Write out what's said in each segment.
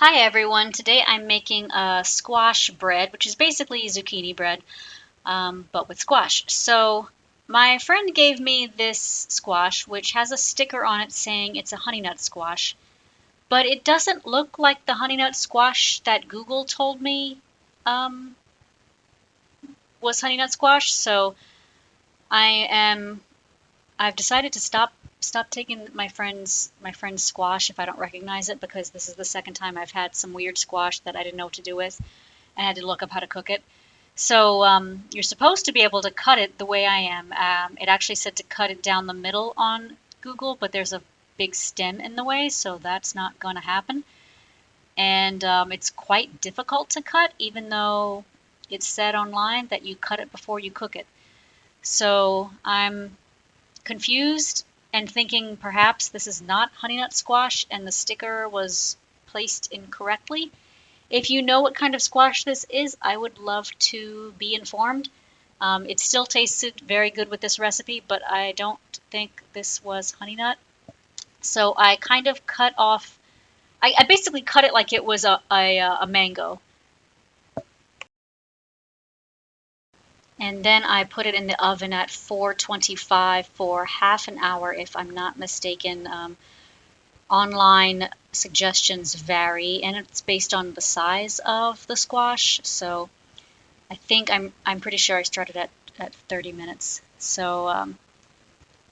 Hi everyone, today I'm making a squash bread, which is basically zucchini bread, but with squash. So my friend gave me this squash, which has a sticker on it saying it's a Honeynut squash, but it doesn't look like the Honeynut squash that Google told me um, was Honeynut squash. So I am I've decided to stop taking my friend's squash if I don't recognize it, because this is the second time I've had some weird squash that I didn't know what to do with. I had to look up how to cook it. So you're supposed to be able to cut it the way I am. It actually said to cut it down the middle on Google, but there's a big stem in the way, so that's not going to happen. And it's quite difficult to cut, even though it said online that you cut it before you cook it. So I'm confused and thinking perhaps this is not Honeynut squash and the sticker was placed incorrectly. If you know what kind of squash this is, I would love to be informed. It still tasted very good with this recipe, but I don't think this was honey nut. So I kind of cut off, I basically cut it like it was a mango. And then I put it in the oven at 425 for half an hour, if I'm not mistaken. Online suggestions vary, and it's based on the size of the squash. So I think I'm pretty sure I started at 30 minutes. So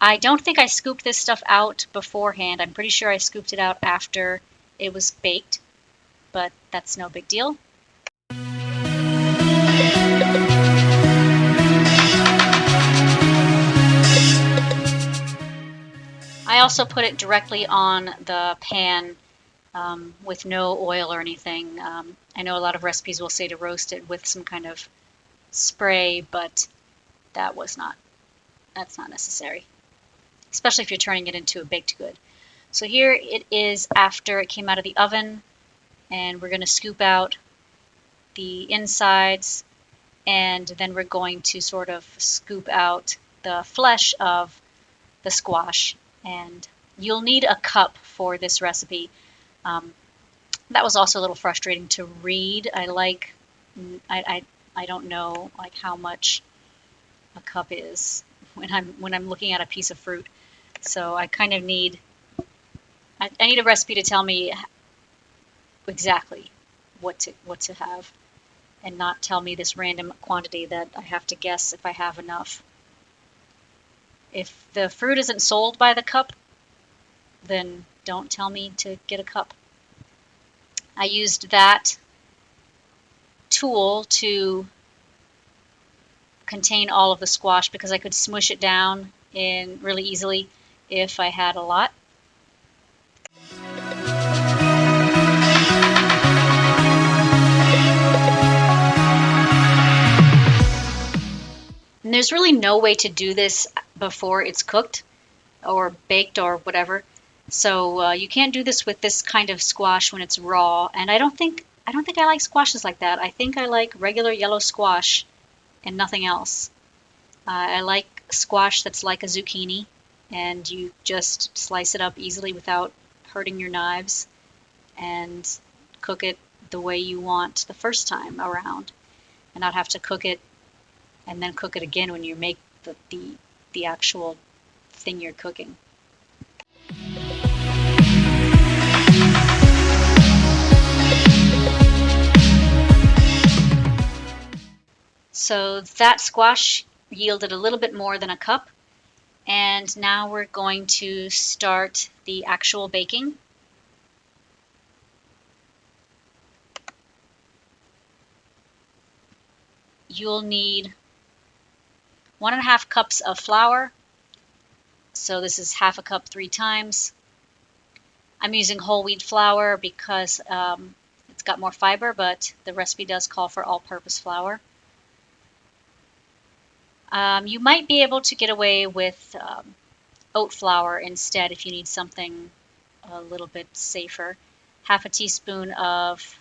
I don't think I scooped this stuff out beforehand. I'm pretty sure I scooped it out after it was baked, but that's no big deal. I also put it directly on the pan with no oil or anything. I know a lot of recipes will say to roast it with some kind of spray, but that was not that's not necessary, especially if you're turning it into a baked good. So here it is after it came out of the oven, and we're going to scoop out the insides, and then we're going to sort of scoop out the flesh of the squash. And you'll need a cup for this recipe. Um, that was also a little frustrating to read. I don't know like how much a cup is when I'm looking at a piece of fruit. So I kind of need I need a recipe to tell me exactly what to have, and not tell me this random quantity that I have to guess if I have enough. If the fruit isn't sold by the cup, then don't tell me to get a cup. I used that tool to contain all of the squash because I could smush it down in really easily if I had a lot. And there's really no way to do this before it's cooked or baked or whatever. So you can't do this with this kind of squash when it's raw. And I don't think I like squashes like that. I think I like regular yellow squash and nothing else. I like squash that's like a zucchini, and you just slice it up easily without hurting your knives, and cook it the way you want the first time around, and not have to cook it and then cook it again when you make the actual thing you're cooking. So that squash yielded a little bit more than a cup, and now we're going to start the actual baking. You'll need 1.5 cups of flour. So this is half a cup 3 times. I'm using whole wheat flour because it's got more fiber, but the recipe does call for all-purpose flour. You might be able to get away with oat flour instead if you need something a little bit safer. Half a teaspoon of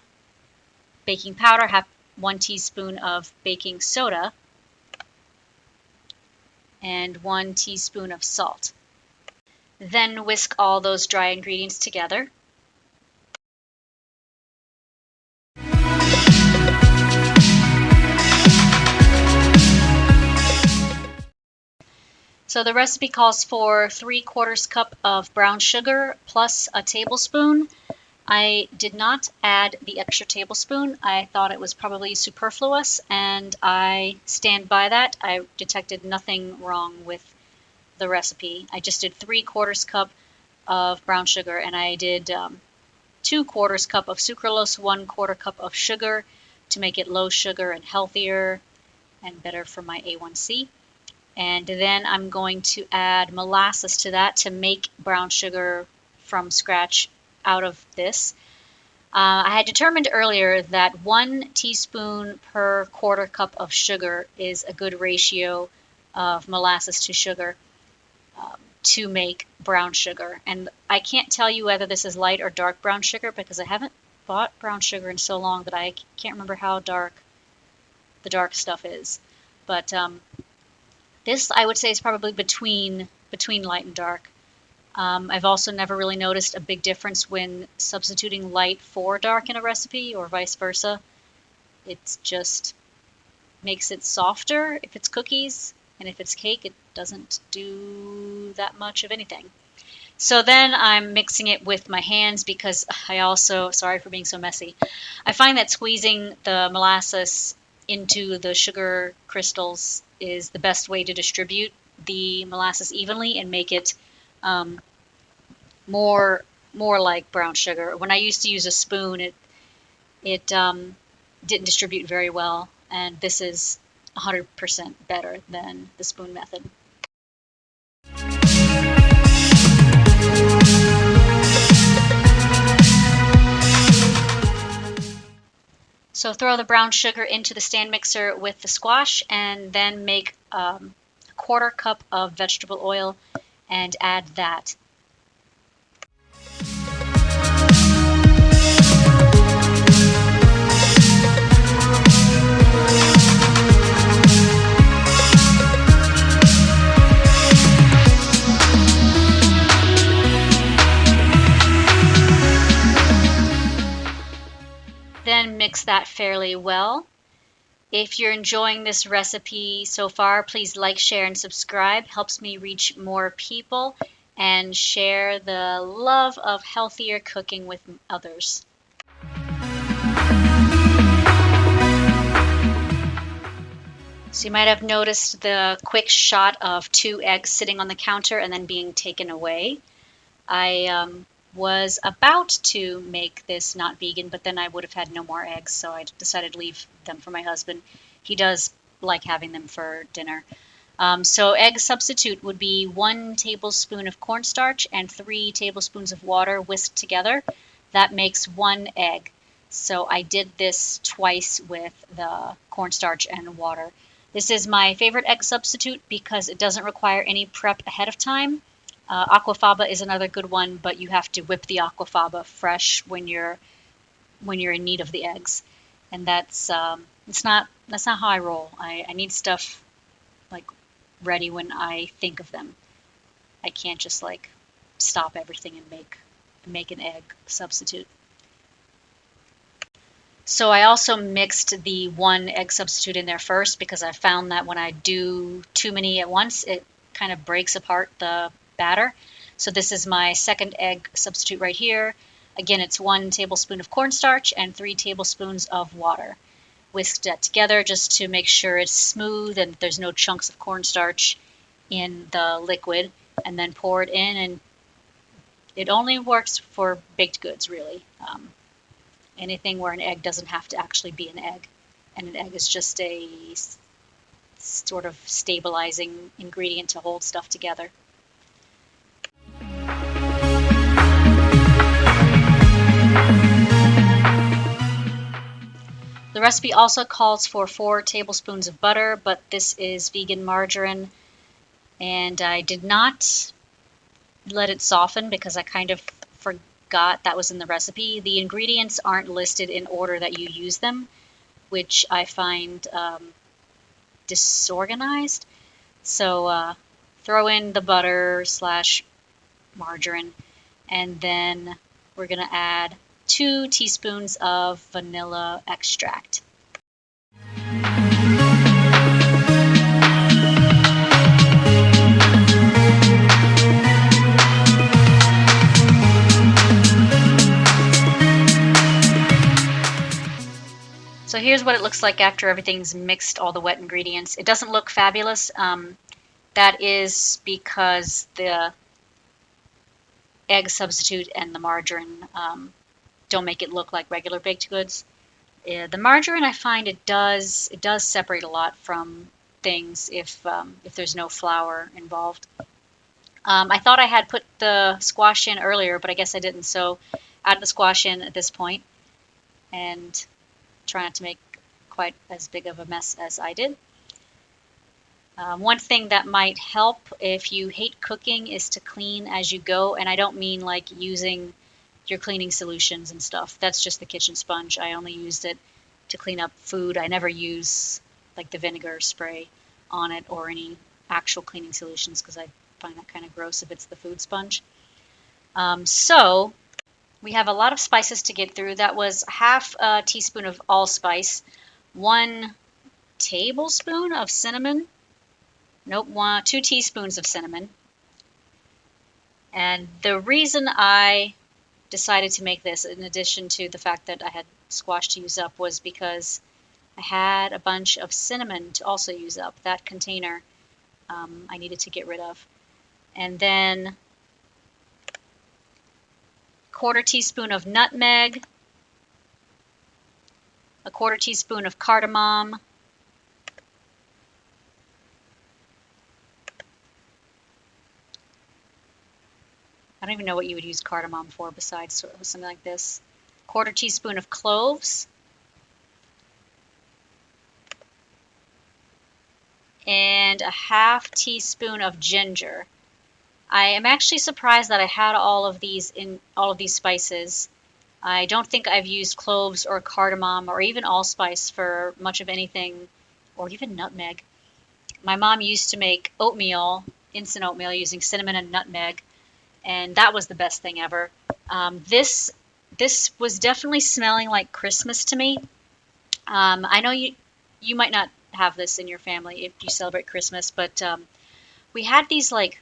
baking powder, 1 teaspoon of baking soda, and 1 teaspoon of salt. Then whisk all those dry ingredients together. So the recipe calls for 3/4 cup of brown sugar plus a tablespoon. I did not add the extra tablespoon. I thought it was probably superfluous, and I stand by that. I detected nothing wrong with the recipe. I just did 3/4 cup of brown sugar, and I did 2/4 cup of sucralose, 1/4 cup of sugar to make it low sugar and healthier and better for my A1C. And then I'm going to add molasses to that to make brown sugar from scratch out of this. I had determined earlier that 1 teaspoon per 1/4 cup of sugar is a good ratio of molasses to sugar to make brown sugar. And I can't tell you whether this is light or dark brown sugar because I haven't bought brown sugar in so long that I can't remember how dark the dark stuff is. But this, I would say, is probably between light and dark. I've also never really noticed a big difference when substituting light for dark in a recipe or vice versa. It just makes it softer if it's cookies, and if it's cake, it doesn't do that much of anything. So then I'm mixing it with my hands because I also, sorry for being so messy, I find that squeezing the molasses into the sugar crystals is the best way to distribute the molasses evenly and make it more like brown sugar. When I used to use a spoon, it didn't distribute very well, and this is 100% better than the spoon method. So throw the brown sugar into the stand mixer with the squash, and then make a 1/4 cup of vegetable oil and add that. Then mix that fairly well. If you're enjoying this recipe so far, please like, share, and subscribe. Helps me reach more people and share the love of healthier cooking with others. So you might have noticed the quick shot of 2 eggs sitting on the counter and then being taken away. I was about to make this not vegan, but then I would have had no more eggs, so I decided to leave them for my husband. He does like having them for dinner. So egg substitute would be 1 tablespoon of cornstarch and 3 tablespoons of water whisked together. That makes 1 egg. So I did this twice with the cornstarch and water. This is my favorite egg substitute because it doesn't require any prep ahead of time. Aquafaba is another good one, but you have to whip the aquafaba fresh when you're in need of the eggs, and that's not how I roll. I need stuff like ready when I think of them. I can't just like stop everything and make an egg substitute. So I also mixed the 1 egg substitute in there first because I found that when I do too many at once, it kind of breaks apart the batter. So this is my 2nd egg substitute right here. Again, it's 1 tablespoon of cornstarch and 3 tablespoons of water. Whisk that together just to make sure it's smooth and there's no chunks of cornstarch in the liquid, and then pour it in, and it only works for baked goods, really. Anything where an egg doesn't have to actually be an egg, and an egg is just a sort of stabilizing ingredient to hold stuff together. The recipe also calls for 4 tablespoons of butter, but this is vegan margarine, and I did not let it soften because I kind of forgot that was in the recipe. The ingredients aren't listed in order that you use them, which I find disorganized. So throw in the butter / margarine, and then we're going to add 2 teaspoons of vanilla extract. here's what it looks like after everything's mixed, all the wet ingredients. It doesn't look fabulous. That is because the egg substitute and the margarine don't make it look like regular baked goods. The margarine, I find it does separate a lot from things if there's no flour involved. I thought I had put the squash in earlier, but I guess I didn't. So add the squash in at this point and try not to make quite as big of a mess as I did. One thing that might help if you hate cooking is to clean as you go, and I don't mean like using your cleaning solutions and stuff. That's just the kitchen sponge. I only used it to clean up food. I never use like the vinegar spray on it or any actual cleaning solutions because I find that kind of gross if it's the food sponge. So we have a lot of spices to get through. That was half a teaspoon of allspice, 1 tablespoon of cinnamon. Nope, 2 teaspoons of cinnamon. And the reason I decided to make this, in addition to the fact that I had squash to use up, was because I had a bunch of cinnamon to also use up. That container I needed to get rid of. And then 1/4 teaspoon of nutmeg, 1/4 teaspoon of cardamom, I don't even know what you would use cardamom for besides something like this. 1/4 teaspoon of cloves, and a 1/2 teaspoon of ginger. I am actually surprised that I had all of these spices. I don't think I've used cloves or cardamom or even allspice for much of anything, or even nutmeg. My mom used to make oatmeal, instant oatmeal, using cinnamon and nutmeg, and that was the best thing ever. This was definitely smelling like Christmas to me. I know you might not have this in your family if you celebrate Christmas, but we had these like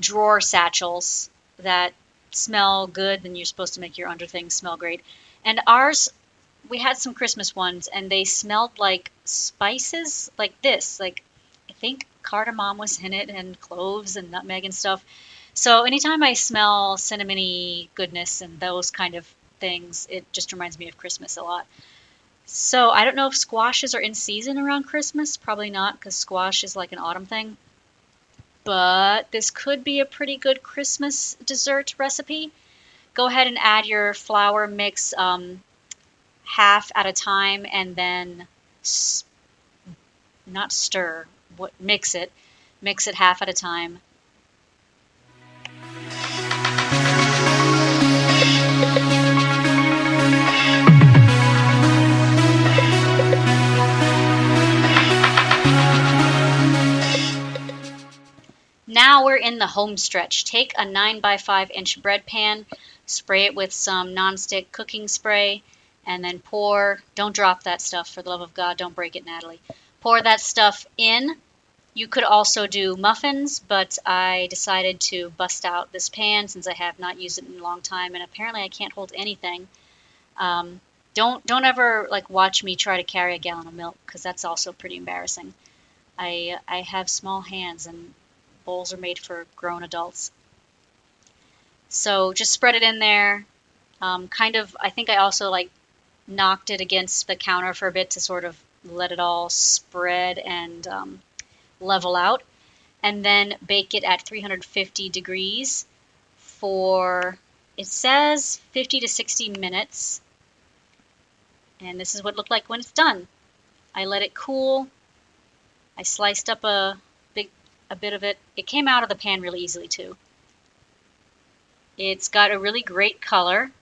drawer satchels that smell good, and you're supposed to make your under things smell great. And ours, we had some Christmas ones, and they smelled like spices, like this. Like I think cardamom was in it, and cloves and nutmeg and stuff. So anytime I smell cinnamony goodness and those kind of things, it just reminds me of Christmas a lot. So I don't know if squashes are in season around Christmas. Probably not, because squash is like an autumn thing. But this could be a pretty good Christmas dessert recipe. Go ahead and add your flour mix half at a time, and then not stir, mix it. Mix it half at a time. Now we're in the home stretch. Take a 9 by 5 inch bread pan, spray it with some nonstick cooking spray, and then pour, don't drop that stuff, for the love of God, don't break it, Natalie. Pour that stuff in. You could also do muffins, but I decided to bust out this pan since I have not used it in a long time, and apparently I can't hold anything. Don't ever like watch me try to carry a gallon of milk, because that's also pretty embarrassing. I have small hands, and bowls are made for grown adults. So just spread it in there. I think I also like knocked it against the counter for a bit to sort of let it all spread and level out. And then bake it at 350 degrees for, it says 50 to 60 minutes. And this is what it looked like when it's done. I let it cool. I sliced up a bit of it. It came out of the pan really easily too. It's got a really great color,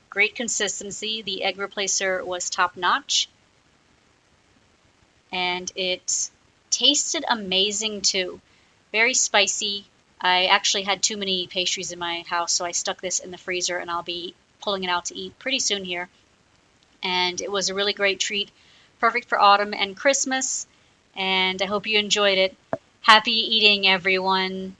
great consistency. The egg replacer was top notch. And it tasted amazing too. Very spicy. I actually had too many pastries in my house, so I stuck this in the freezer, and I'll be pulling it out to eat pretty soon here. And it was a really great treat. Perfect for autumn and Christmas. And I hope you enjoyed it. Happy eating, everyone.